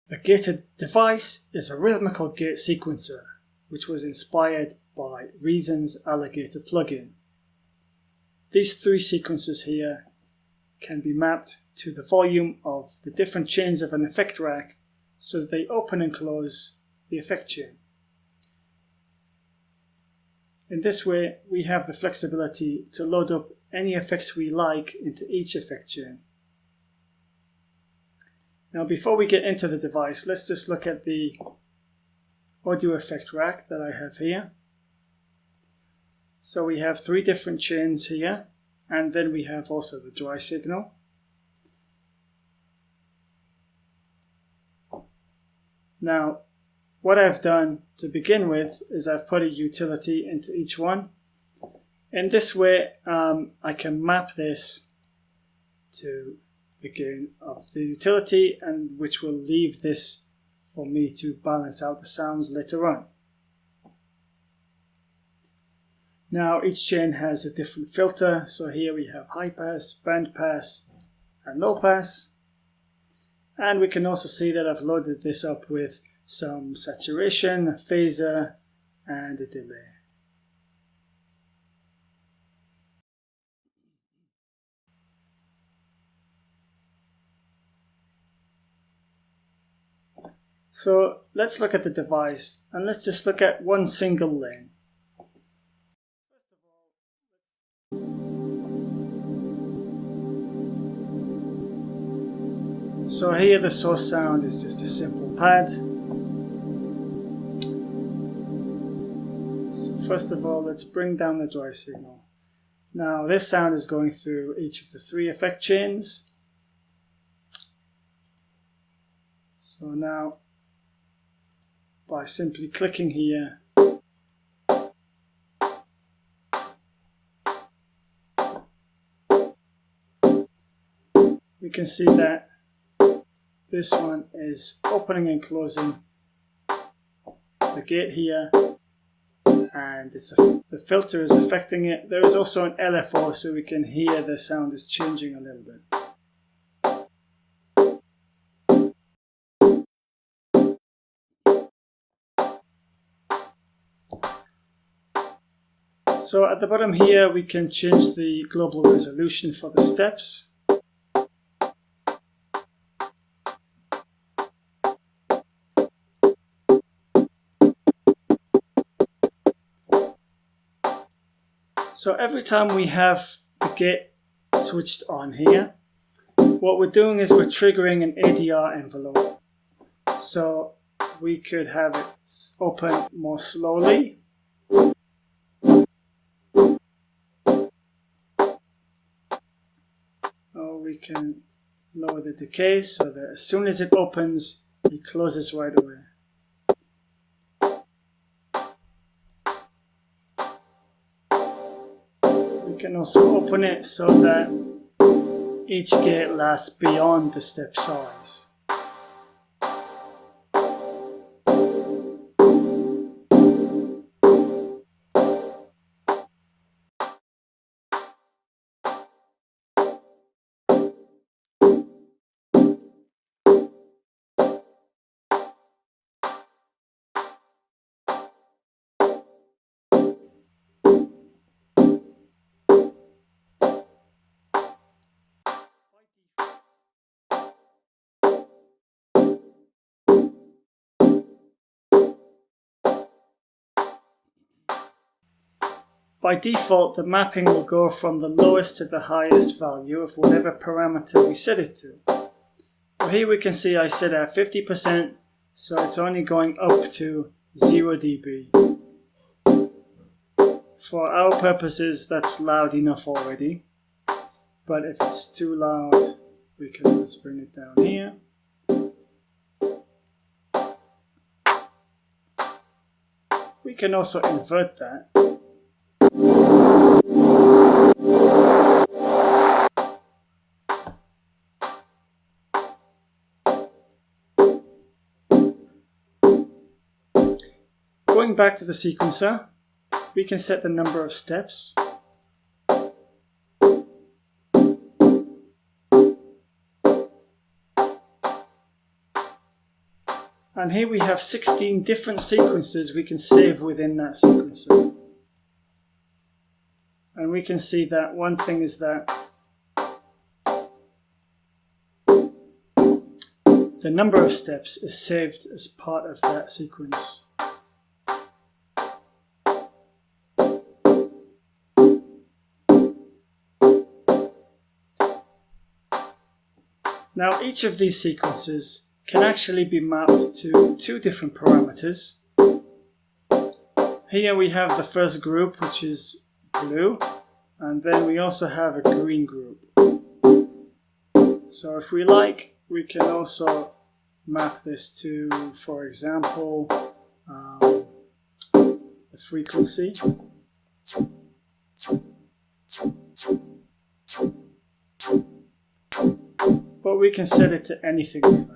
The Gator device is a rhythmical gate sequencer, which was inspired by Reason's Alligator plugin. These three sequencers here can be mapped to the volume of the different chains of an effect rack so that they open and close the effect chain. In this way, we have the flexibility to load up any effects we like into each effect chain. Now, before we get into the device, let's just look at the audio effect rack that I have here. So we have three different chains here, and then we have also the dry signal. Now, what I've done to begin with is I've put a utility into each one. In this way, I can map this to the gain of the utility, and which will leave this for me to balance out the sounds later on. Now each chain has a different filter, so here we have high pass, band pass and low pass, and we can also see that I've loaded this up with some saturation, a phaser and a delay. So let's look at the device, and let's just look at one single lane. So here the source sound is just a simple pad. So first of all, let's bring down the dry signal. Now this sound is going through each of the three effect chains. So now, by simply clicking here, we can see that this one is opening and closing the gate here, and the filter is affecting it. There is also an LFO, so we can hear the sound is changing a little bit. So at the bottom here, we can change the global resolution for the steps. So every time we have the gate switched on here, what we're doing is we're triggering an ADR envelope. So we could have it open more slowly. Or we can lower the decay so that as soon as it opens, it closes right away. We can also open it so that each gate lasts beyond the step size. By default, the mapping will go from the lowest to the highest value of whatever parameter we set it to. Well, here we can see I set it at 50%, so it's only going up to 0 dB. For our purposes, that's loud enough already, but if it's too loud, we can just bring it down here. We can also invert that. Going back to the sequencer, we can set the number of steps. And here we have 16 different sequences we can save within that sequencer. And we can see that one thing is that the number of steps is saved as part of that sequence. Now each of these sequences can actually be mapped to two different parameters. Here we have the first group, which is blue, and then we also have a green group. So if we like, we can also map this to, for example, the frequency. But we can set it to anything we like.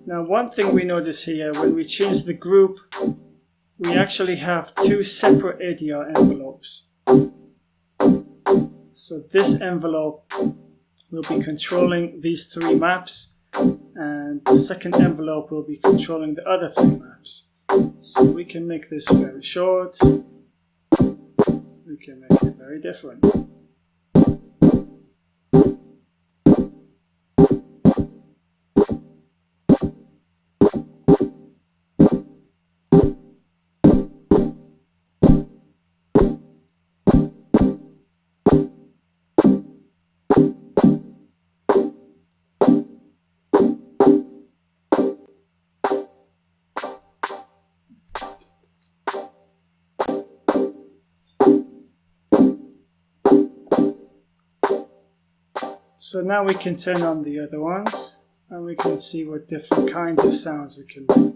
Now one thing we notice here, when we change the group, we actually have two separate ADR envelopes. So this envelope will be controlling these three maps, and the second envelope will be controlling the other three maps. So we can make this very short, we can make it very different. So now we can turn on the other ones, and we can see what different kinds of sounds we can make.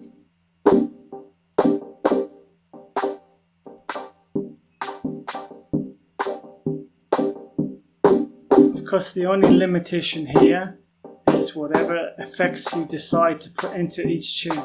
Of course, the only limitation here is whatever effects you decide to put into each tune.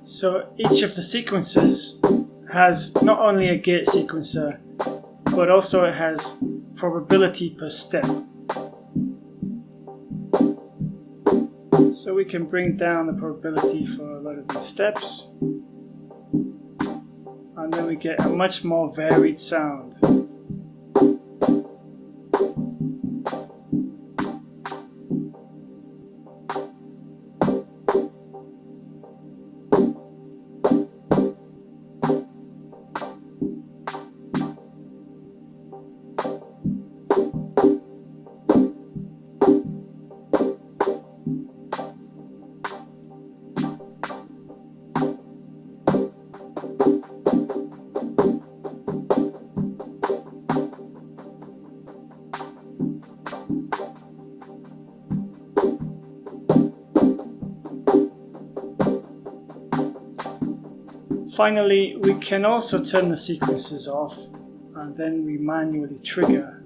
So each of the sequences has not only a gate sequencer, but also it has probability per step. So we can bring down the probability for a lot of these steps, and then we get a much more varied sound. Finally, we can also turn the sequences off, and then we manually trigger.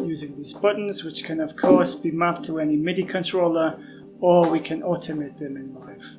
Using these buttons, which can of course be mapped to any MIDI controller, or we can automate them in Live.